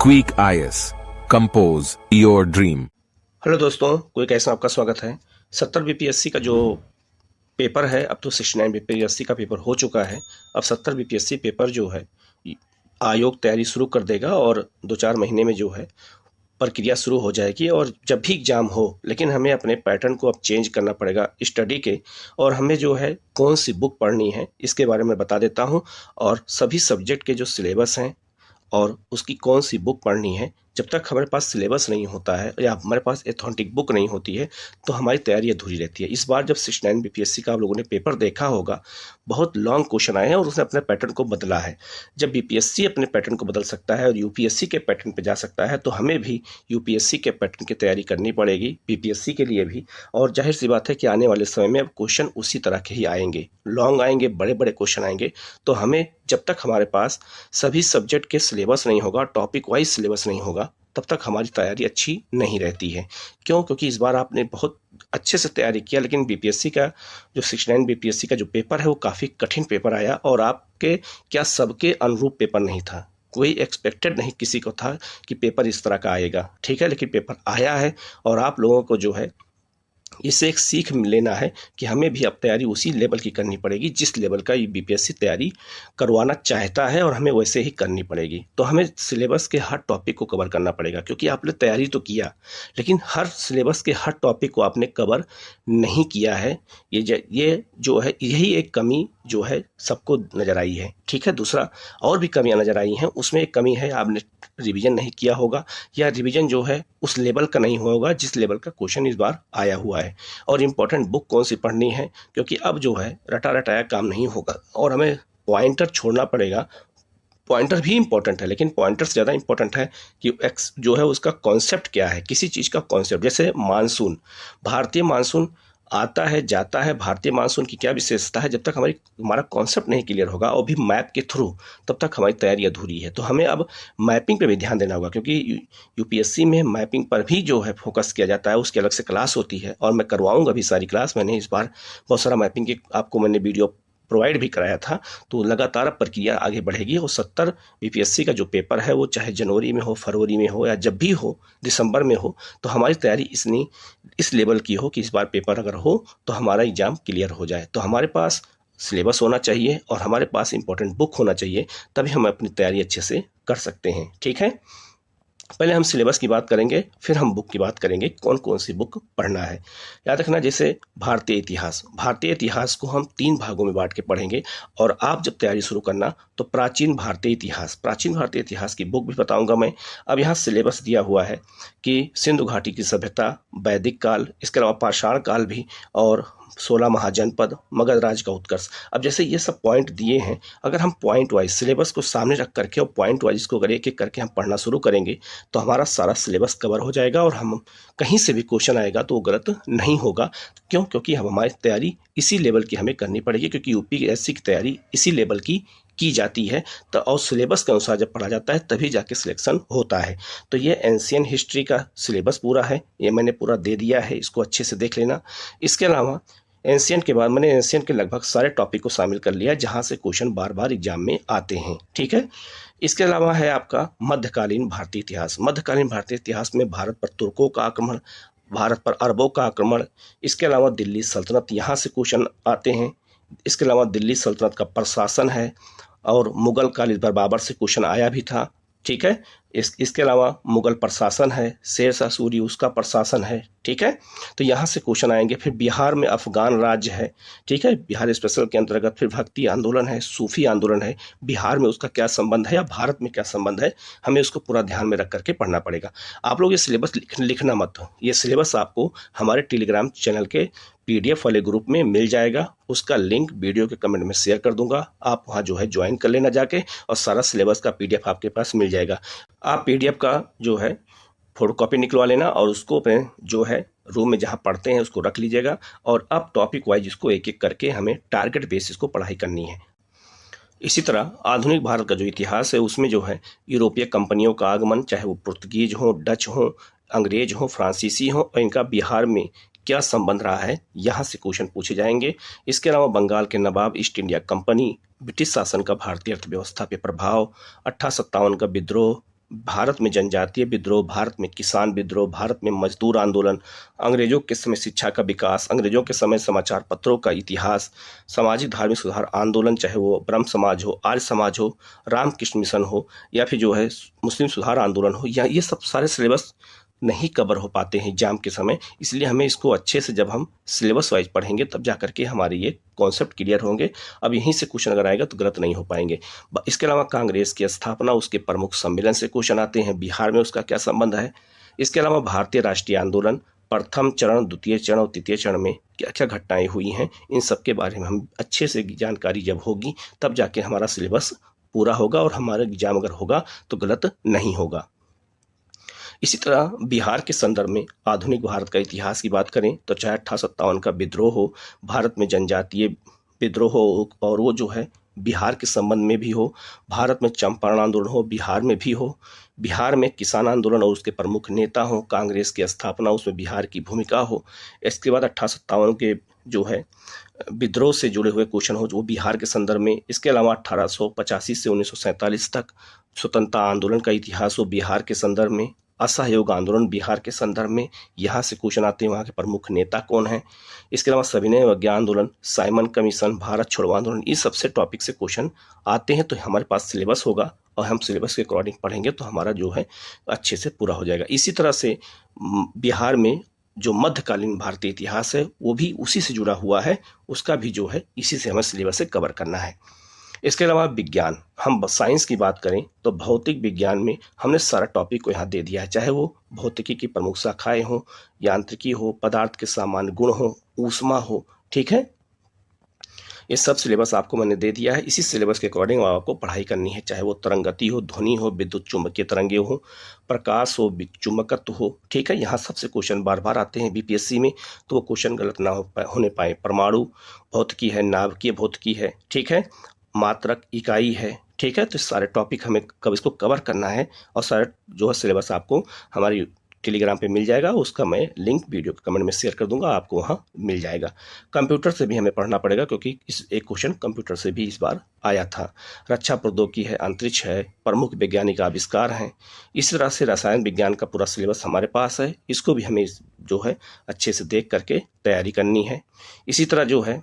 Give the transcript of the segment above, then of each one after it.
Quick IAS compose your dream. Hello दोस्तों, कोई कैसा आपका स्वागत है। 70 बीपीएससी का जो पेपर है, अब तो 69 बीपीएससी का पेपर हो चुका है। अब 70 बीपीएससी पेपर जो है आयोग तैयारी शुरू कर देगा और 2-4 महीने में जो है प्रक्रिया शुरू हो जाएगी। और जब भी एग्जाम हो, लेकिन हमें अपने पैटर्न को अब चेंज करना पड़ेगा स्टडी के, और हमें जो है कौन सी बुक पढ़नी है इसके बारे में बता देता हूँ। और सभी सब्जेक्ट के जो सिलेबस हैं और उसकी कौन सी बुक पढ़नी है, जब तक हमारे पास सिलेबस नहीं होता है या हमारे पास एथेंटिक बुक नहीं होती है तो हमारी तैयारी अधूरी रहती है। इस बार जब 69 बीपीएससी का आप लोगों ने पेपर देखा होगा, बहुत लॉन्ग क्वेश्चन आए हैं और उसने अपने पैटर्न को बदला है। जब बीपीएससी अपने पैटर्न को बदल सकता है और यूपीएससी के पैटर्न पे जा सकता है, तो हमें भी यूपीएससी के पैटर्न की तैयारी करनी पड़ेगी, बीपीएससी के लिए भी। और जाहिर सी बात है कि आने वाले समय में अब क्वेश्चन उसी तरह के ही आएंगे, लॉन्ग आएंगे, बड़े बड़े क्वेश्चन आएंगे। तो हमें जब तक हमारे पास सभी सब्जेक्ट के सिलेबस नहीं होगा, टॉपिक वाइज सिलेबस नहीं होगा, तब तक हमारी तैयारी अच्छी नहीं रहती है। क्यों? क्योंकि इस बार आपने बहुत अच्छे से तैयारी किया, लेकिन बीपीएससी का जो 69 बीपीएससी का जो पेपर है वो काफ़ी कठिन पेपर आया और आपके क्या सबके अनुरूप पेपर नहीं था। कोई एक्सपेक्टेड नहीं किसी को था कि पेपर इस तरह का आएगा, ठीक है, लेकिन पेपर आया है। और आप लोगों को जो है इससे एक सीख लेना है कि हमें भी अब तैयारी उसी लेवल की करनी पड़ेगी जिस लेवल का ये बीपीएससी तैयारी करवाना चाहता है, और हमें वैसे ही करनी पड़ेगी। तो हमें सिलेबस के हर टॉपिक को कवर करना पड़ेगा, क्योंकि आपने तैयारी तो किया लेकिन हर सिलेबस के हर टॉपिक को आपने कवर नहीं किया है। ये जो है यही एक कमी जो है सबको नज़र आई है, ठीक है। दूसरा और भी कमियां नज़र आई हैं, उसमें एक कमी है आपने रिवीजन नहीं किया होगा, या रिवीजन जो है उस लेवल का नहीं हुआ होगा जिस लेवल का क्वेश्चन इस बार आया हुआ है। और इम्पोर्टेंट बुक कौन सी पढ़नी है, क्योंकि अब जो है रटा रटाया काम नहीं होगा और हमें पॉइंटर छोड़ना पड़ेगा। पॉइंटर भी इंपॉर्टेंट है, लेकिन पॉइंटर से ज़्यादा इंपॉर्टेंट है कि एक्स जो है उसका कॉन्सेप्ट क्या है, किसी चीज़ का कॉन्सेप्ट। जैसे मानसून, भारतीय मानसून आता है जाता है, भारतीय मानसून की क्या विशेषता है, जब तक हमारा कॉन्सेप्ट नहीं क्लियर होगा और भी मैप के थ्रू, तब तक हमारी तैयारी अधूरी है। तो हमें अब मैपिंग पे भी ध्यान देना होगा, क्योंकि यूपीएससी में मैपिंग पर भी जो है फोकस किया जाता है, उसकी अलग से क्लास होती है और मैं करवाऊंगा भी सारी क्लास। मैंने इस बार बहुत सारा मैपिंग की आपको मैंने वीडियो प्रोवाइड भी कराया था। तो लगातार प्रक्रिया आगे बढ़ेगी और 70 बीपीएससी का जो पेपर है वो चाहे जनवरी में हो, फरवरी में हो, या जब भी हो, दिसंबर में हो, तो हमारी तैयारी इस लेवल की हो कि इस बार पेपर अगर हो तो हमारा एग्जाम क्लियर हो जाए। तो हमारे पास सिलेबस होना चाहिए और हमारे पास इंपॉर्टेंट बुक होना चाहिए, तभी हम अपनी तैयारी अच्छे से कर सकते हैं, ठीक है। पहले हम सिलेबस की बात करेंगे, फिर हम बुक की बात करेंगे, कौन कौन सी बुक पढ़ना है। याद रखना, जैसे भारतीय इतिहास को हम 3 भागों में बांट के पढ़ेंगे। और आप जब तैयारी शुरू करना तो प्राचीन भारतीय इतिहास की बुक भी बताऊंगा मैं। अब यहाँ सिलेबस दिया हुआ है कि सिंधु घाटी की सभ्यता, वैदिक काल, इसके अलावा पाषाण काल भी, और 16 महाजनपद, मगध राज का उत्कर्ष। अब जैसे ये सब पॉइंट दिए हैं, अगर हम पॉइंट वाइज सिलेबस को सामने रख करके और पॉइंट वाइज इसको अगर एक एक करके हम पढ़ना शुरू करेंगे तो हमारा सारा सिलेबस कवर हो जाएगा और हम कहीं से भी क्वेश्चन आएगा तो वो गलत नहीं होगा। क्यों? क्योंकि हमारी तैयारी इसी लेवल की हमें करनी पड़ेगी, क्योंकि यूपीएससी की तैयारी इसी लेवल की जाती है। तो और सिलेबस के अनुसार जब पढ़ा जाता है तभी जाके सिलेक्शन होता है। तो ये एंशियंट हिस्ट्री का सिलेबस पूरा है, ये मैंने पूरा दे दिया है, इसको अच्छे से देख लेना। इसके अलावा एंशियंट के बाद मैंने एंशियंट के लगभग सारे टॉपिक को शामिल कर लिया जहाँ से क्वेश्चन बार बार एग्जाम में आते हैं, ठीक है। इसके अलावा है आपका मध्यकालीन भारतीय इतिहास में भारत पर तुर्कों का आक्रमण, भारत पर अरबों का आक्रमण, इसके अलावा दिल्ली सल्तनत, यहाँ से क्वेश्चन आते हैं। इसके अलावा दिल्ली सल्तनत का प्रशासन है, और मुगल काल, इस बार बाबर से क्वेश्चन आया भी था, ठीक है। इसके अलावा मुगल प्रशासन है, शेर शाह सूरी उसका प्रशासन है, ठीक है। तो यहाँ से क्वेश्चन आएंगे। फिर बिहार में अफगान राज्य है, ठीक है, बिहार स्पेशल के अंतर्गत। फिर भक्ति आंदोलन है, सूफी आंदोलन है, बिहार में उसका क्या संबंध है या भारत में क्या संबंध है, हमें उसको पूरा ध्यान में रख करके पढ़ना पड़ेगा। आप लोग ये सिलेबस लिखना मत, ये सिलेबस आपको हमारे टेलीग्राम चैनल के पीडीएफ वाले ग्रुप में मिल जाएगा, उसका लिंक वीडियो के कमेंट में शेयर कर दूंगा। आप वहाँ जो है ज्वाइन कर लेना जाके, और सारा सिलेबस का पीडीएफ आपके पास मिल जाएगा। आप पीडीएफ का जो है फोटोकॉपी निकलवा लेना और उसको अपने जो है रूम में जहाँ पढ़ते हैं उसको रख लीजिएगा। और अब टॉपिक वाइज इसको एक एक करके हमें टारगेट बेसिस को पढ़ाई करनी है। इसी तरह आधुनिक भारत का जो इतिहास है उसमें जो है यूरोपीय कंपनियों का आगमन, चाहे वो पुर्तगीज हो, डच हो, अंग्रेज हो, फ्रांसीसी हो, और इनका बिहार में क्या संबंध रहा है, यहाँ से क्वेश्चन पूछे जाएंगे। इसके अलावा बंगाल के नवाब, ईस्ट इंडिया कंपनी, ब्रिटिश शासन का भारतीय अर्थव्यवस्था पे प्रभाव, 1857 का विद्रोह, भारत में जनजातीय विद्रोह, भारत में किसान विद्रोह, भारत में मजदूर आंदोलन, अंग्रेजों के समय शिक्षा का विकास, अंग्रेजों के समय समाचार पत्रों का इतिहास, सामाजिक धार्मिक सुधार आंदोलन, चाहे वो ब्रह्म समाज हो, आर्य समाज हो, रामकृष्ण मिशन हो, या फिर जो है मुस्लिम सुधार आंदोलन हो, या ये सब सारे सिलेबस नहीं कवर हो पाते हैं एग्जाम के समय। इसलिए हमें इसको अच्छे से जब हम सिलेबस वाइज पढ़ेंगे तब जा करके हमारे ये कॉन्सेप्ट क्लियर होंगे। अब यहीं से क्वेश्चन अगर आएगा तो गलत नहीं हो पाएंगे। इसके अलावा कांग्रेस की स्थापना, उसके प्रमुख सम्मेलन से क्वेश्चन आते हैं, बिहार में उसका क्या संबंध है। इसके अलावा भारतीय राष्ट्रीय आंदोलन, प्रथम चरण, द्वितीय चरण और तृतीय चरण में क्या क्या घटनाएं हुई हैं, इन सब के बारे में हम अच्छे से जानकारी जब होगी तब जाके हमारा सिलेबस पूरा होगा और हमारा एग्जाम अगर होगा तो गलत नहीं होगा। इसी तरह बिहार के संदर्भ में आधुनिक भारत का इतिहास की बात करें तो चाहे 1857 का विद्रोह हो, भारत में जनजातीय विद्रोह हो, और वो जो है बिहार के संबंध में भी हो, भारत में चंपारण आंदोलन हो, बिहार में भी हो, बिहार में किसान आंदोलन और उसके प्रमुख नेता हो, कांग्रेस की स्थापना, उसमें बिहार की भूमिका हो। इसके बाद 1857 के जो है विद्रोह से जुड़े हुए क्वेश्चन हो जो वो बिहार के संदर्भ में। इसके अलावा 1885 से 1947 तक स्वतंत्रता आंदोलन का इतिहास हो बिहार के संदर्भ में, असहयोग आंदोलन बिहार के संदर्भ में, यहाँ से क्वेश्चन आते हैं वहाँ के प्रमुख नेता कौन हैं। इसके अलावा सविनय अवज्ञा आंदोलन, साइमन कमीशन, भारत छोड़ो आंदोलन, इस सबसे टॉपिक से क्वेश्चन आते हैं। तो हमारे पास सिलेबस होगा और हम सिलेबस के अकॉर्डिंग पढ़ेंगे तो हमारा जो है अच्छे से पूरा हो जाएगा। इसी तरह से बिहार में जो मध्यकालीन भारतीय इतिहास है वो भी उसी से जुड़ा हुआ है, उसका भी जो है इसी से हमें सिलेबस से कवर करना है। इसके अलावा विज्ञान, हम साइंस की बात करें तो भौतिक विज्ञान में हमने सारा टॉपिक को यहाँ दे दिया है, चाहे वो भौतिकी की प्रमुख शाखाएं हो, यांत्रिकी हो, पदार्थ के सामान्य गुण हो, ऊष्मा हो, ठीक है। ये सब सिलेबस आपको मैंने दे दिया है। इसी सिलेबस के अकॉर्डिंग आपको पढ़ाई करनी है, चाहे वो तरंगति हो, ध्वनि हो, विद्युत चुंबकीय तरंगे हो, प्रकाश हो, चुंबकत्व हो, ठीक है। यहाँ सबसे क्वेश्चन बार बार आते हैं बीपीएससी में, तो वो क्वेश्चन गलत ना होने पाए। परमाणु भौतिकी है, नाभिकीय भौतिकी है, ठीक है, मात्रक इकाई है, ठीक है। तो सारे टॉपिक हमें कब इसको कवर करना है और सारे जो है सिलेबस आपको हमारी टेलीग्राम पे मिल जाएगा, उसका मैं लिंक वीडियो के कमेंट में शेयर कर दूंगा, आपको वहाँ मिल जाएगा। कंप्यूटर से भी हमें पढ़ना पड़ेगा क्योंकि इस एक क्वेश्चन कंप्यूटर से भी इस बार आया था। रक्षा प्रौद्योगिकी है, अंतरिक्ष है, प्रमुख वैज्ञानिक आविष्कार हैं। इस तरह से रसायन विज्ञान का पूरा सिलेबस हमारे पास है, इसको भी हमें जो है अच्छे से देख करके तैयारी करनी है। इसी तरह जो है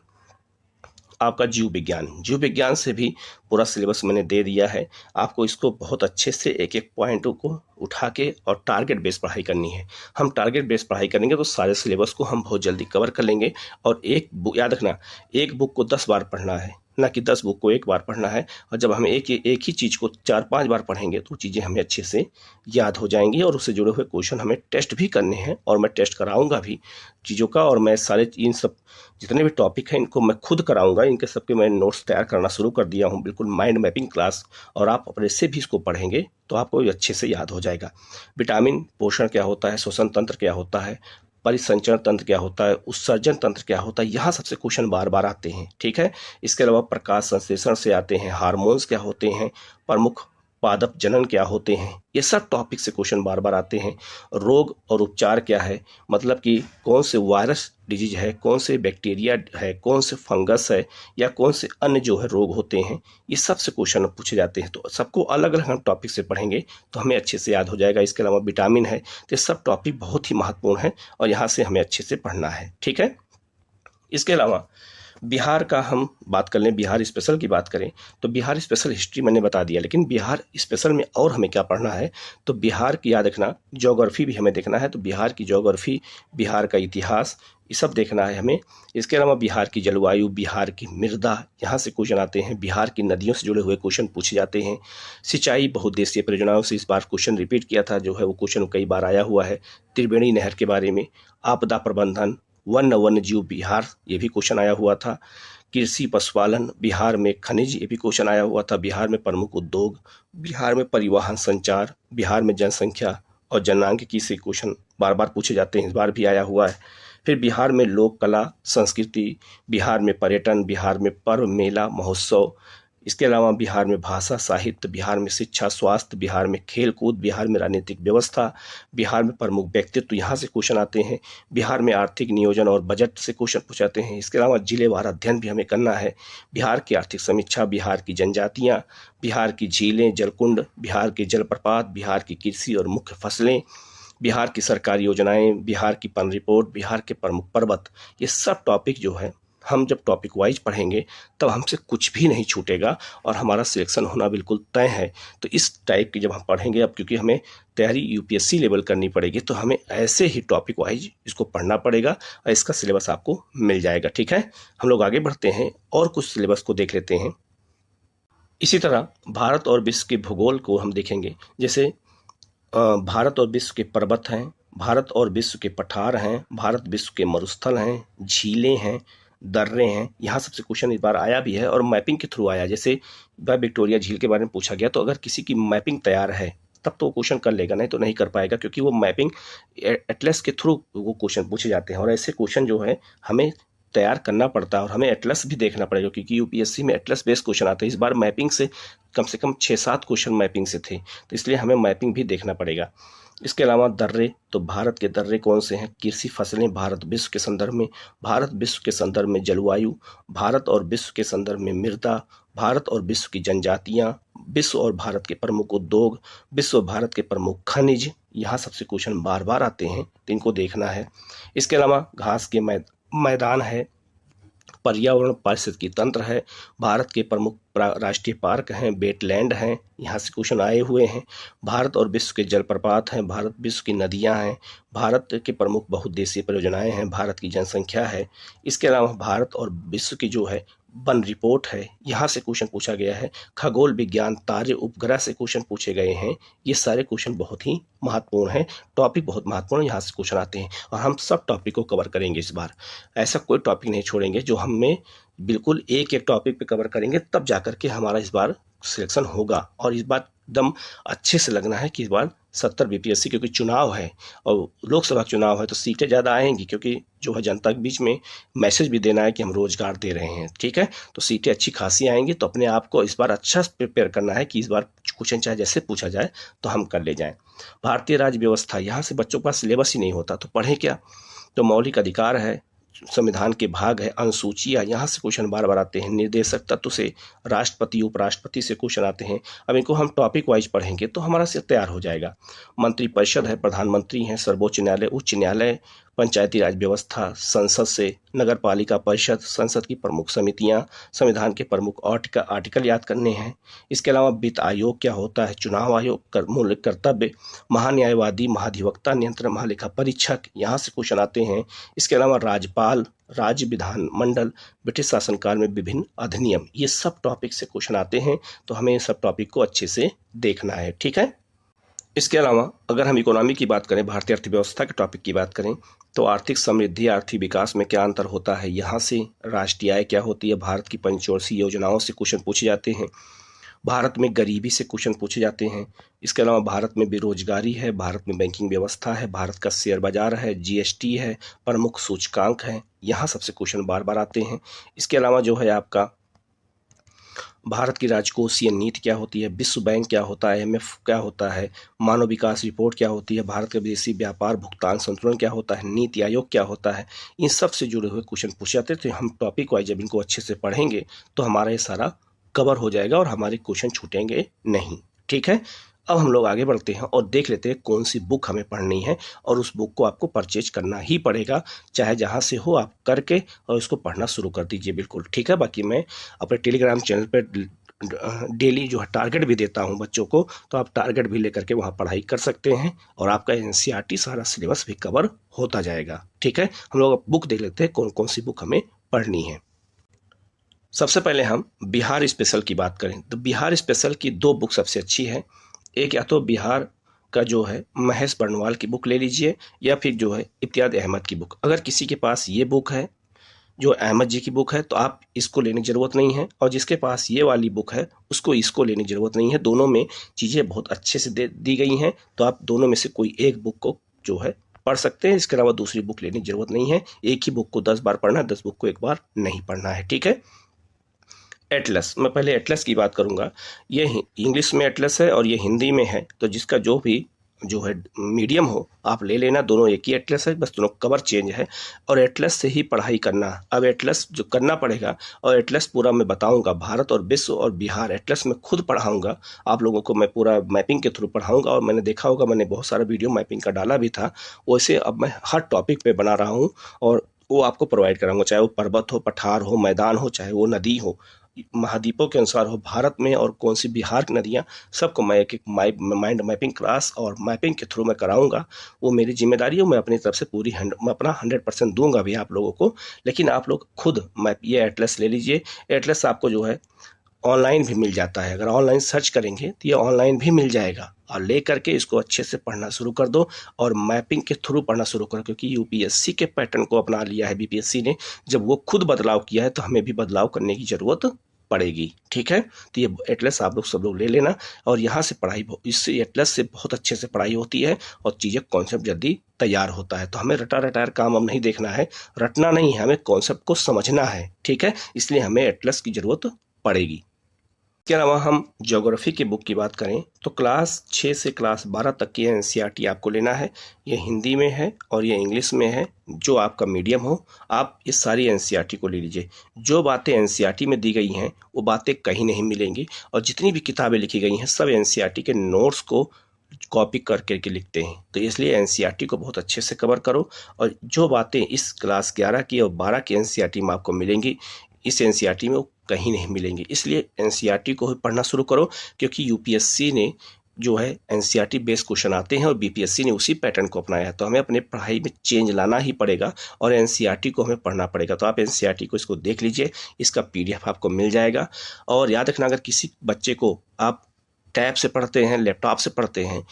आपका जीव विज्ञान से भी पूरा सिलेबस मैंने दे दिया है। आपको इसको बहुत अच्छे से एक एक पॉइंट को उठा के और टारगेट बेस्ड पढ़ाई करनी है। हम टारगेट बेस्ड पढ़ाई करेंगे तो सारे सिलेबस को हम बहुत जल्दी कवर कर लेंगे। और एक बुक याद रखना, एक बुक को 10 बार पढ़ना है, ना कि 10 बुक को एक बार पढ़ना है। और जब हम एक ही चीज़ को 4-5 बार पढ़ेंगे तो चीज़ें हमें अच्छे से याद हो जाएंगी और उससे जुड़े हुए क्वेश्चन हमें टेस्ट भी करने हैं और मैं टेस्ट कराऊंगा भी चीज़ों का। और मैं सारे इन सब जितने भी टॉपिक हैं इनको मैं खुद कराऊंगा, इनके सबके मैं नोट्स तैयार करना शुरू कर दिया हूँ, बिल्कुल माइंड मैपिंग क्लास। और आप अपने से भी इसको पढ़ेंगे तो आपको अच्छे से याद हो जाएगा। विटामिन पोषण क्या होता है, श्वसन तंत्र क्या होता है, परिसंचरण तंत्र क्या होता है, उत्सर्जन तंत्र क्या होता है, यहाँ सबसे क्वेश्चन बार बार आते हैं, ठीक है। इसके अलावा प्रकाश संश्लेषण से आते हैं, हार्मोन्स क्या होते हैं, प्रमुख पादप जनन क्या होते हैं, ये सब टॉपिक से क्वेश्चन बार बार आते हैं। रोग और उपचार क्या है, मतलब कि कौन से वायरस डिजीज है, कौन से बैक्टीरिया है, कौन से फंगस है, या कौन से अन्य जो है रोग होते हैं, ये सब से क्वेश्चन पूछे जाते हैं। तो सबको अलग अलग हम टॉपिक से पढ़ेंगे तो हमें अच्छे से याद हो जाएगा। इसके अलावा विटामिन है, तो ये सब टॉपिक बहुत ही महत्वपूर्ण है और यहाँ से हमें अच्छे से पढ़ना है, ठीक है। इसके अलावा बिहार का हम बात कर लें, बिहार स्पेशल की बात करें तो बिहार स्पेशल हिस्ट्री मैंने बता दिया, लेकिन बिहार स्पेशल में और हमें क्या पढ़ना है, तो बिहार की याद रखना, ज्योग्राफी भी हमें देखना है। तो बिहार की ज्योग्राफी, बिहार का इतिहास, ये सब देखना है हमें। इसके अलावा बिहार की जलवायु, बिहार की मृदा, यहाँ से क्वेश्चन आते हैं। बिहार की नदियों से जुड़े हुए क्वेश्चन पूछे जाते हैं। सिंचाई बहुउद्देशीय परियोजनाओं से इस बार क्वेश्चन रिपीट किया था, जो है वो क्वेश्चन कई बार आया हुआ है। त्रिवेणी नहर के बारे में, आपदा प्रबंधन, वन्य जीव बिहार, ये भी क्वेश्चन आया हुआ था। कृषि पशुपालन, बिहार में खनिज, ये भी क्वेश्चन आया हुआ था। बिहार में प्रमुख उद्योग, बिहार में परिवहन संचार, बिहार में जनसंख्या और जनांगीकी से क्वेश्चन बार बार पूछे जाते हैं, इस बार भी आया हुआ है। फिर बिहार में लोक कला संस्कृति, बिहार में पर्यटन, बिहार में पर्व मेला महोत्सव, इसके अलावा बिहार में भाषा साहित्य, बिहार में शिक्षा स्वास्थ्य, बिहार में खेल कूद, बिहार में राजनीतिक व्यवस्था, बिहार में प्रमुख व्यक्तित्व, यहाँ से क्वेश्चन आते हैं। बिहार में आर्थिक नियोजन और बजट से क्वेश्चन पूछाते हैं। इसके अलावा जिलेवार अध्ययन भी हमें करना है। बिहार की आर्थिक समीक्षा, बिहार की जनजातियाँ, बिहार की झीलें जलकुंड, बिहार के जलप्रपात, बिहार की कृषि और मुख्य फसलें, बिहार की सरकारी योजनाएं, बिहार की पन रिपोर्ट, बिहार के प्रमुख पर्वत, ये सब टॉपिक जो है हम जब टॉपिक वाइज पढ़ेंगे तब हमसे कुछ भी नहीं छूटेगा और हमारा सिलेक्शन होना बिल्कुल तय है। तो इस टाइप की जब हम पढ़ेंगे, अब क्योंकि हमें तैयारी यूपीएससी लेवल करनी पड़ेगी तो हमें ऐसे ही टॉपिक वाइज इसको पढ़ना पड़ेगा और इसका सिलेबस आपको मिल जाएगा। ठीक है, हम लोग आगे बढ़ते हैं और कुछ सिलेबस को देख लेते हैं। इसी तरह भारत और विश्व के भूगोल को हम देखेंगे। जैसे भारत और विश्व के पर्वत हैं, भारत और विश्व के पठार हैं, भारत विश्व के मरुस्थल हैं, झीलें हैं, दर्रे हैं। यहाँ सबसे क्वेश्चन इस बार आया भी है और मैपिंग के थ्रू आया। जैसे भाई विक्टोरिया झील के बारे में पूछा गया, तो अगर किसी की मैपिंग तैयार है तब तो वो क्वेश्चन कर लेगा, नहीं तो नहीं कर पाएगा, क्योंकि वो मैपिंग एटलस के थ्रू वो क्वेश्चन पूछे जाते हैं और ऐसे क्वेश्चन जो है हमें तैयार करना पड़ता है और हमें एटलस भी देखना पड़ेगा, क्योंकि यूपीएससी में एटलस बेस्ड क्वेश्चन आते हैं। इस बार मैपिंग से कम 6-7 क्वेश्चन मैपिंग से थे, तो इसलिए हमें मैपिंग भी देखना पड़ेगा। इसके अलावा दर्रे, तो भारत के दर्रे कौन से हैं? कृषि फसलें भारत विश्व के संदर्भ में, भारत विश्व के संदर्भ में जलवायु, भारत और विश्व के संदर्भ में मृदा, भारत और विश्व की जनजातियाँ, विश्व और भारत के प्रमुख उद्योग, विश्व और भारत के प्रमुख खनिज। यहाँ सबसे क्वेश्चन बार बार आते हैं, तो इनको देखना है। इसके अलावा घास के मैदान है, पर्यावरण पारिस्थितिकी तंत्र है, भारत के प्रमुख राष्ट्रीय पार्क हैं, वेटलैंड हैं, यहाँ से क्वेश्चन आए हुए हैं। भारत और विश्व के जलप्रपात हैं, भारत विश्व की नदियाँ हैं, भारत के प्रमुख बहुउद्देशीय परियोजनाएं हैं, भारत की जनसंख्या है। इसके अलावा भारत और विश्व की जो है वन रिपोर्ट है, यहाँ से क्वेश्चन पूछा गया है। खगोल विज्ञान, तारे उपग्रह से क्वेश्चन पूछे गए हैं। ये सारे क्वेश्चन बहुत ही महत्वपूर्ण हैं, टॉपिक बहुत महत्वपूर्ण, यहाँ से क्वेश्चन आते हैं और हम सब टॉपिक को कवर करेंगे इस बार। ऐसा कोई टॉपिक नहीं छोड़ेंगे, जो हमें बिल्कुल एक एक टॉपिक पे कवर करेंगे, तब जाकर के हमारा इस बार सिलेक्शन होगा। और इस बार एकदम अच्छे से लगना है कि इस बार 70 बीपीएससी, क्योंकि चुनाव है और लोकसभा चुनाव है तो सीटें ज़्यादा आएंगी, क्योंकि जो है जनता के बीच में मैसेज भी देना है कि हम रोजगार दे रहे हैं। ठीक है, तो सीटें अच्छी खासी आएंगी, तो अपने आप को इस बार अच्छा प्रिपेयर करना है कि इस बार क्वेश्चन चाहे जैसे पूछा जाए तो हम कर ले जाएं। भारतीय राज्य व्यवस्था, यहाँ से बच्चों के पास सिलेबस ही नहीं होता तो पढ़ें क्या। तो मौलिक अधिकार है, संविधान के भाग है, अनुसूचियाँ, यहाँ से क्वेश्चन बार बार आते हैं। निर्देशक तत्व से, राष्ट्रपति उपराष्ट्रपति से क्वेश्चन आते हैं। अब इनको हम टॉपिक वाइज पढ़ेंगे तो हमारा से तैयार हो जाएगा। मंत्रिपरिषद है, प्रधानमंत्री हैं, सर्वोच्च न्यायालय, उच्च न्यायालय, पंचायती राज व्यवस्था, संसद से, नगर पालिका परिषद, संसद की प्रमुख समितियां, संविधान के प्रमुख आर्टिकल याद करने हैं। इसके अलावा वित्त आयोग क्या होता है, चुनाव आयोग, मूल कर्तव्य, महान्यायवादी, महाधिवक्ता, नियंत्रण महालेखा परीक्षक, यहाँ से क्वेश्चन आते हैं। इसके अलावा राज्यपाल, राज्य विधान मंडल, ब्रिटिश शासनकाल में विभिन्न अधिनियम, ये सब टॉपिक से क्वेश्चन आते हैं, तो हमें ये सब टॉपिक को अच्छे से देखना है। ठीक है, इसके अलावा अगर हम इकोनॉमी की बात करें, भारतीय अर्थव्यवस्था के टॉपिक की बात करें, तो आर्थिक समृद्धि, आर्थिक विकास में क्या अंतर होता है, यहाँ से राष्ट्रीय आय क्या होती है, भारत की पंचवर्षीय योजनाओं से क्वेश्चन पूछे जाते हैं। भारत में गरीबी से क्वेश्चन पूछे जाते हैं। इसके अलावा भारत में बेरोजगारी है, भारत में बैंकिंग व्यवस्था है, भारत का शेयर बाजार है, जीएसटी है, प्रमुख सूचकांक है, यहाँ सबसे क्वेश्चन बार बार आते हैं। इसके अलावा जो है आपका भारत की राजकोषीय नीति क्या होती है, विश्व बैंक क्या होता है, IMF क्या होता है, मानव विकास रिपोर्ट क्या होती है, भारत का विदेशी व्यापार भुगतान संतुलन क्या होता है, नीति आयोग क्या होता है, इन सब से जुड़े हुए क्वेश्चन पूछे जाते थे। हम टॉपिक वाइज जब इनको अच्छे से पढ़ेंगे तो हमारा ये सारा कवर हो जाएगा और हमारे क्वेश्चन छूटेंगे नहीं। ठीक है, अब हम लोग आगे बढ़ते हैं और देख लेते हैं कौन सी बुक हमें पढ़नी है, और उस बुक को आपको परचेज करना ही पड़ेगा, चाहे जहाँ से हो आप करके और इसको पढ़ना शुरू कर दीजिए बिल्कुल। ठीक है, बाकी मैं अपने टेलीग्राम चैनल पर डेली जो है टारगेट भी देता हूँ बच्चों को, तो आप टारगेट भी लेकर के वहाँ पढ़ाई कर सकते हैं और आपका NCERT सारा सिलेबस भी कवर होता जाएगा। ठीक है, हम लोग बुक देख लेते हैं कौन कौन सी बुक हमें पढ़नी है। सबसे पहले हम बिहार स्पेशल की बात करें तो बिहार स्पेशल की 2 बुक सबसे अच्छी है। एक या तो बिहार का जो है महेश बर्णवाल की बुक ले लीजिए, या फिर जो है इम्तियाज अहमद की बुक। अगर किसी के पास ये बुक है जो अहमद जी की बुक है तो आप इसको लेने की ज़रूरत नहीं है, और जिसके पास ये वाली बुक है उसको इसको लेने की ज़रूरत नहीं है। दोनों में चीज़ें बहुत अच्छे से दी गई हैं, तो आप दोनों में से कोई एक बुक को जो है पढ़ सकते हैं। इसके अलावा दूसरी बुक लेने की ज़रूरत नहीं है। एक ही बुक को 10 बार पढ़ना है, 10 बुक को एक बार नहीं पढ़ना है। ठीक है, एटलस, मैं पहले एटलस की बात करूंगा। ये इंग्लिश में एटलस है और ये हिंदी में है, तो जिसका जो है मीडियम हो आप ले लेना, दोनों एक ही एटलस है, बस दोनों कवर चेंज है। और एटलस से ही पढ़ाई करना। अब एटलस जो करना पड़ेगा, और एटलस पूरा मैं बताऊंगा, भारत और विश्व और बिहार एटलस में खुद पढ़ाऊंगा आप लोगों को, मैं पूरा मैपिंग के थ्रू पढ़ाऊंगा। और मैंने देखा होगा, मैंने बहुत सारा वीडियो मैपिंग का डाला भी था, वैसे अब मैं हर टॉपिक पे बना रहा हूँ और वो आपको प्रोवाइड कराऊंगा, चाहे वो पर्वत हो, पठार हो, मैदान हो, चाहे वो नदी हो, महाद्वीपों के अनुसार हो, भारत में और कौन सी बिहार की नदियाँ, सबको मैं एक एक माइंड मैपिंग क्लास और मैपिंग के थ्रू मैं कराऊंगा। वो मेरी जिम्मेदारी है, मैं अपनी तरफ से मैं अपना 100% दूंगा भी आप लोगों को। लेकिन आप लोग खुद मैप ये एटलस ले लीजिए। एटलस आपको जो है ऑनलाइन भी मिल जाता है, अगर ऑनलाइन सर्च करेंगे तो ये ऑनलाइन भी मिल जाएगा, और ले करके इसको अच्छे से पढ़ना शुरू कर दो और मैपिंग के थ्रू पढ़ना शुरू करो। क्योंकि यूपीएससी के पैटर्न को अपना लिया है बीपीएससी ने, जब वो खुद बदलाव किया है तो हमें भी बदलाव करने की ज़रूरत पड़ेगी। ठीक है, तो ये एटलस आप लोग सब लोग ले लेना, और यहाँ से पढ़ाई इससे एटलस से बहुत अच्छे से पढ़ाई होती है और चीज़ें कॉन्सेप्ट जल्दी तैयार होता है। तो हमें रटार काम अब नहीं देखना है, रटना नहीं है, हमें कॉन्सेप्ट को समझना है। ठीक है, इसलिए हमें एटलस की ज़रूरत पड़ेगी। इसके अलावा हम ज्योग्राफी की बुक की बात करें तो क्लास 6 से क्लास 12 तक की एनसीईआरटी आपको लेना है। ये हिंदी में है और ये इंग्लिश में है, जो आपका मीडियम हो आप इस सारी एनसीईआरटी को ले लीजिए। जो बातें एनसीईआरटी में दी गई हैं वो बातें कहीं नहीं मिलेंगी, और जितनी भी किताबें लिखी गई हैं सब एनसीईआरटी के नोट्स को कॉपी कर करके लिखते हैं। तो इसलिए एनसीईआरटी को बहुत अच्छे से कवर करो, और जो बातें इस क्लास 11 की और 12 की एनसीईआरटी में आपको मिलेंगी, इस एनसीईआरटी में वो कहीं नहीं मिलेंगी। इसलिए एनसीईआरटी को ही पढ़ना शुरू करो, क्योंकि यूपीएससी ने जो है एनसीईआरटी बेस्ड क्वेश्चन आते हैं और बीपीएससी ने उसी पैटर्न को अपनाया है। तो हमें अपने पढ़ाई में चेंज लाना ही पड़ेगा और एनसीईआरटी को हमें पढ़ना पड़ेगा। तो आप एनसीईआरटी को इसको देख लीजिए, इसका पीडीएफ आपको मिल जाएगा। और याद रखना, अगर किसी बच्चे को आप टैब से पढ़ते हैं, लैपटॉप से पढ़ते हैं,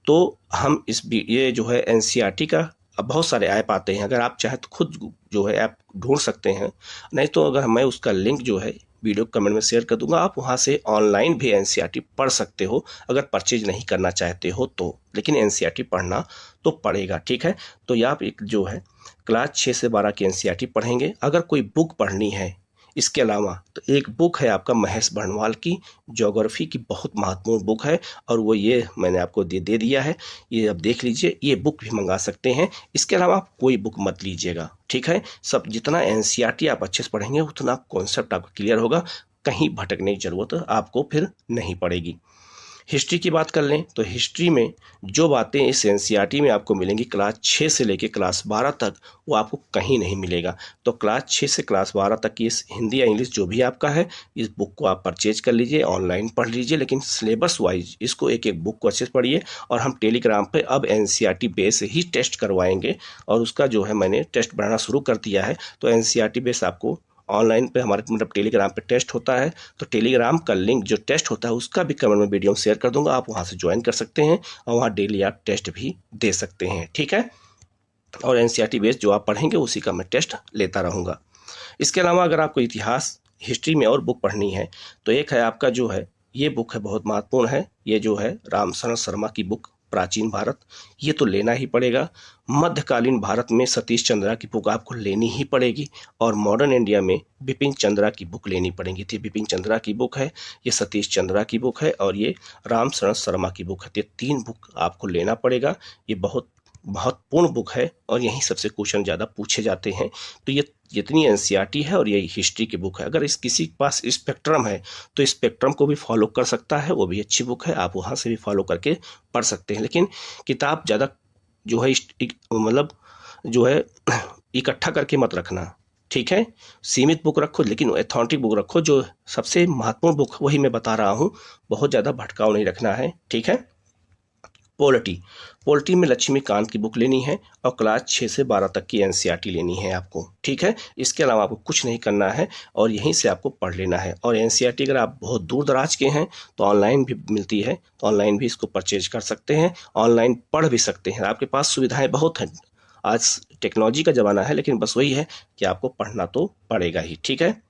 तो हम ये जो है एनसीईआरटी का, अब बहुत सारे ऐप आते हैं, अगर आप चाहे तो खुद जो है ऐप ढूंढ सकते हैं, नहीं तो अगर मैं उसका लिंक जो है वीडियो कमेंट में शेयर कर दूंगा, आप वहां से ऑनलाइन भी एनसीईआरटी पढ़ सकते हो अगर परचेज नहीं करना चाहते हो तो। लेकिन एनसीईआरटी पढ़ना तो पड़ेगा। ठीक है, तो ये आप एक जो है क्लास 6 से 12 की एनसीईआरटी पढ़ेंगे। अगर कोई बुक पढ़नी है इसके अलावा, तो एक बुक है आपका महेश बर्णवाल की, ज्योग्राफी की बहुत महत्वपूर्ण बुक है, और वो ये मैंने आपको दे दिया है, ये अब देख लीजिए, ये बुक भी मंगा सकते हैं। इसके अलावा आप कोई बुक मत लीजिएगा। ठीक है, सब जितना एनसीईआरटी आप अच्छे से पढ़ेंगे उतना कॉन्सेप्ट आपका क्लियर होगा, कहीं भटकने की जरूरत आपको फिर नहीं पड़ेगी। हिस्ट्री की बात कर लें तो हिस्ट्री में जो बातें इस एनसीईआरटी में आपको मिलेंगी क्लास 6 से लेकर क्लास 12 तक, वो आपको कहीं नहीं मिलेगा। तो क्लास 6 से क्लास 12 तक की इस हिंदी या इंग्लिश जो भी आपका है, इस बुक को आप परचेज कर लीजिए, ऑनलाइन पढ़ लीजिए, लेकिन सिलेबस वाइज इसको एक एक बुक को अच्छे से पढ़िए। और हम टेलीग्राम पे अब एनसीईआरटी बेस ही टेस्ट करवाएंगे, और उसका जो है मैंने टेस्ट बनाना शुरू कर दिया है। तो एनसीईआरटी बेस आपको ऑनलाइन पे हमारे मतलब टेलीग्राम पे टेस्ट होता है, तो टेलीग्राम का लिंक जो टेस्ट होता है उसका भी कमेंट में वीडियो शेयर कर दूंगा, आप वहां से ज्वाइन कर सकते हैं और वहां डेली आप टेस्ट भी दे सकते हैं। ठीक है, और एनसीईआरटी बेस्ड जो आप पढ़ेंगे उसी का मैं टेस्ट लेता रहूँगा। इसके अलावा अगर आपको इतिहास हिस्ट्री में और बुक पढ़नी है तो एक है आपका जो है, ये बुक है बहुत महत्वपूर्ण है, ये जो है रामशरण शर्मा की बुक प्राचीन भारत, ये तो लेना ही पड़ेगा। मध्यकालीन भारत में सतीश चंद्रा की बुक आपको लेनी ही पड़ेगी, और मॉडर्न इंडिया में बिपिन चंद्रा की बुक लेनी पड़ेगी। तो बिपिन चंद्रा की बुक है, ये सतीश चंद्रा की बुक है, और ये रामशरण शर्मा की बुक है। ये 3 बुक आपको लेना पड़ेगा। ये बहुत महत्वपूर्ण बुक है और यहीं सबसे क्वेश्चन ज़्यादा पूछे जाते हैं। तो ये जितनी एनसीईआरटी है और ये हिस्ट्री की बुक है। अगर किसी के पास स्पेक्ट्रम है तो स्पेक्ट्रम को भी फॉलो कर सकता है, वो भी अच्छी बुक है, आप वहाँ से भी फॉलो करके पढ़ सकते हैं। लेकिन किताब ज़्यादा जो है मतलब जो है इकट्ठा करके मत रखना। ठीक है, सीमित बुक रखो, लेकिन अथॉन्टिक बुक रखो। जो सबसे महत्वपूर्ण बुक वही मैं बता रहा हूँ, बहुत ज़्यादा भटकाव नहीं रखना है। ठीक है, पॉलिटी में लक्ष्मीकांत की बुक लेनी है और क्लास 6 से 12 तक की एनसीईआरटी लेनी है आपको। ठीक है, इसके अलावा आपको कुछ नहीं करना है और यहीं से आपको पढ़ लेना है। और एनसीईआरटी अगर आप बहुत दूर दराज के हैं तो ऑनलाइन भी मिलती है, तो ऑनलाइन भी इसको परचेज कर सकते हैं, ऑनलाइन पढ़ भी सकते हैं। आपके पास सुविधाएं बहुत हैं, आज टेक्नोलॉजी का ज़माना है, लेकिन बस वही है कि आपको पढ़ना तो पड़ेगा ही। ठीक है,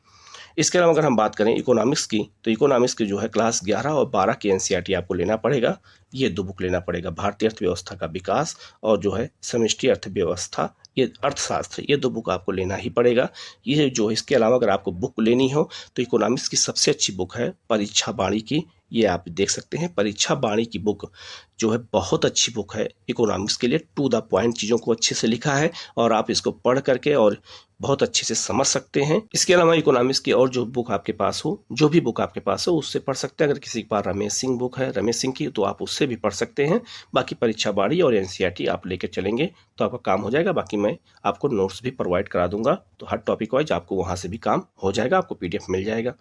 इसके अलावा अगर हम बात करें इकोनॉमिक्स की, तो इकोनॉमिक्स की जो है क्लास 11 और 12 की एनसीईआरटी आपको लेना पड़ेगा। ये 2 बुक लेना पड़ेगा, भारतीय अर्थव्यवस्था का विकास और जो है समष्टि अर्थव्यवस्था, ये अर्थशास्त्र, ये 2 बुक आपको लेना ही पड़ेगा। ये जो इसके अलावा अगर आपको बुक लेनी हो तो इकोनॉमिक्स की सबसे अच्छी बुक है परीक्षा वाणी की, ये आप देख सकते हैं। परीक्षा वाणी की बुक जो है बहुत अच्छी बुक है इकोनॉमिक्स के लिए, टू द पॉइंट चीज़ों को अच्छे से लिखा है और आप इसको पढ़ करके और बहुत अच्छे से समझ सकते हैं। इसके अलावा इकोनॉमिक्स की और जो बुक आपके पास हो, जो भी बुक आपके पास हो उससे पढ़ सकते हैं। अगर किसी के पास रमेश सिंह बुक है, रमेश सिंह की, तो आप उससे भी पढ़ सकते हैं। बाकी परीक्षा वाणी और एनसीईआरटी आप लेकर चलेंगे तो आपका काम हो जाएगा। बाकी मैं आपको नोट्स भी प्रोवाइड करा दूंगा, तो हर टॉपिक वाइज आपको वहाँ से भी काम हो जाएगा, आपको पीडीएफ मिल जाएगा।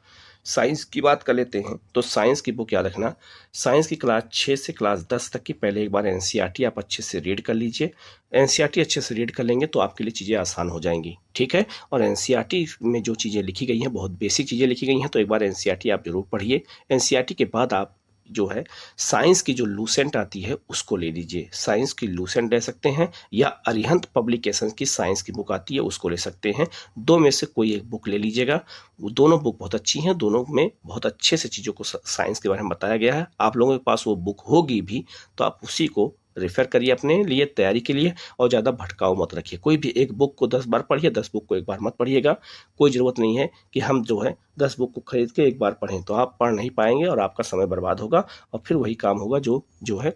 साइंस की बात कर लेते हैं तो साइंस की बुक याद रखना, साइंस की क्लास 6 से क्लास 10 तक की पहले एक बार एनसीईआरटी आप अच्छे से रीड कर लीजिए। एनसीईआरटी अच्छे से रीड कर लेंगे तो आपके लिए चीज़ें आसान हो जाएंगी, ठीक है। और एनसीईआरटी में जो चीज़ें लिखी गई हैं बहुत बेसिक चीज़ें लिखी गई हैं, तो एक बार एनसीईआरटी आप जरूर पढ़िए। एनसीईआरटी के बाद आप जो है साइंस की जो लूसेंट आती है उसको ले लीजिए। साइंस की लूसेंट ले सकते हैं या अरिहंत पब्लिकेशंस की साइंस की बुक आती है उसको ले सकते हैं। 2 में से कोई एक बुक ले लीजिएगा। वो दोनों बुक बहुत अच्छी हैं, दोनों में बहुत अच्छे से चीज़ों को साइंस के बारे में बताया गया है। आप लोगों के पास वो बुक होगी भी तो आप उसी को रेफर करिए अपने लिए तैयारी के लिए, और ज़्यादा भटकाव मत रखिए। कोई भी एक बुक को 10 बार पढ़िए, 10 बुक को एक बार मत पढ़िएगा। कोई ज़रूरत नहीं है कि हम जो है 10 बुक को खरीद के एक बार पढ़ें, तो आप पढ़ नहीं पाएंगे और आपका समय बर्बाद होगा और फिर वही काम होगा जो है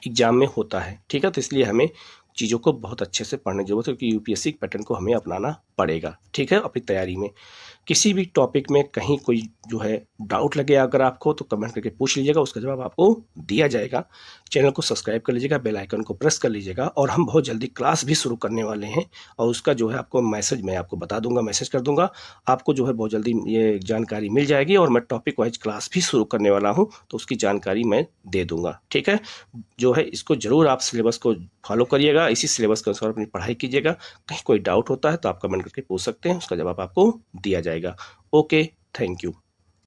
एग्जाम में होता है, ठीक है। तो इसलिए हमें चीज़ों को बहुत अच्छे से पढ़ने की जरूरत है क्योंकि यूपीएससी पैटर्न को हमें अपनाना पड़ेगा, ठीक है। अपनी तैयारी में किसी भी टॉपिक में कहीं कोई जो है डाउट लगे अगर आपको तो कमेंट करके पूछ लीजिएगा, उसका जवाब आपको दिया जाएगा। चैनल को सब्सक्राइब कर लीजिएगा, बेल आइकन को प्रेस कर लीजिएगा, और हम बहुत जल्दी क्लास भी शुरू करने वाले हैं और उसका जो है आपको मैसेज मैं आपको बता दूंगा, मैसेज कर दूंगा आपको, जो है बहुत जल्दी ये जानकारी मिल जाएगी। और मैं टॉपिक वाइज क्लास भी शुरू करने वाला हूँ तो उसकी जानकारी मैं दे दूंगा, ठीक है। जो है इसको जरूर आप सिलेबस को फॉलो करिएगा, इसी सिलेबस के अनुसार अपनी पढ़ाई कीजिएगा। कहीं कोई डाउट होता है तो आप कमेंट करके पूछ सकते हैं, उसका जवाब आपको दिया जाएगा। Okay, thank you.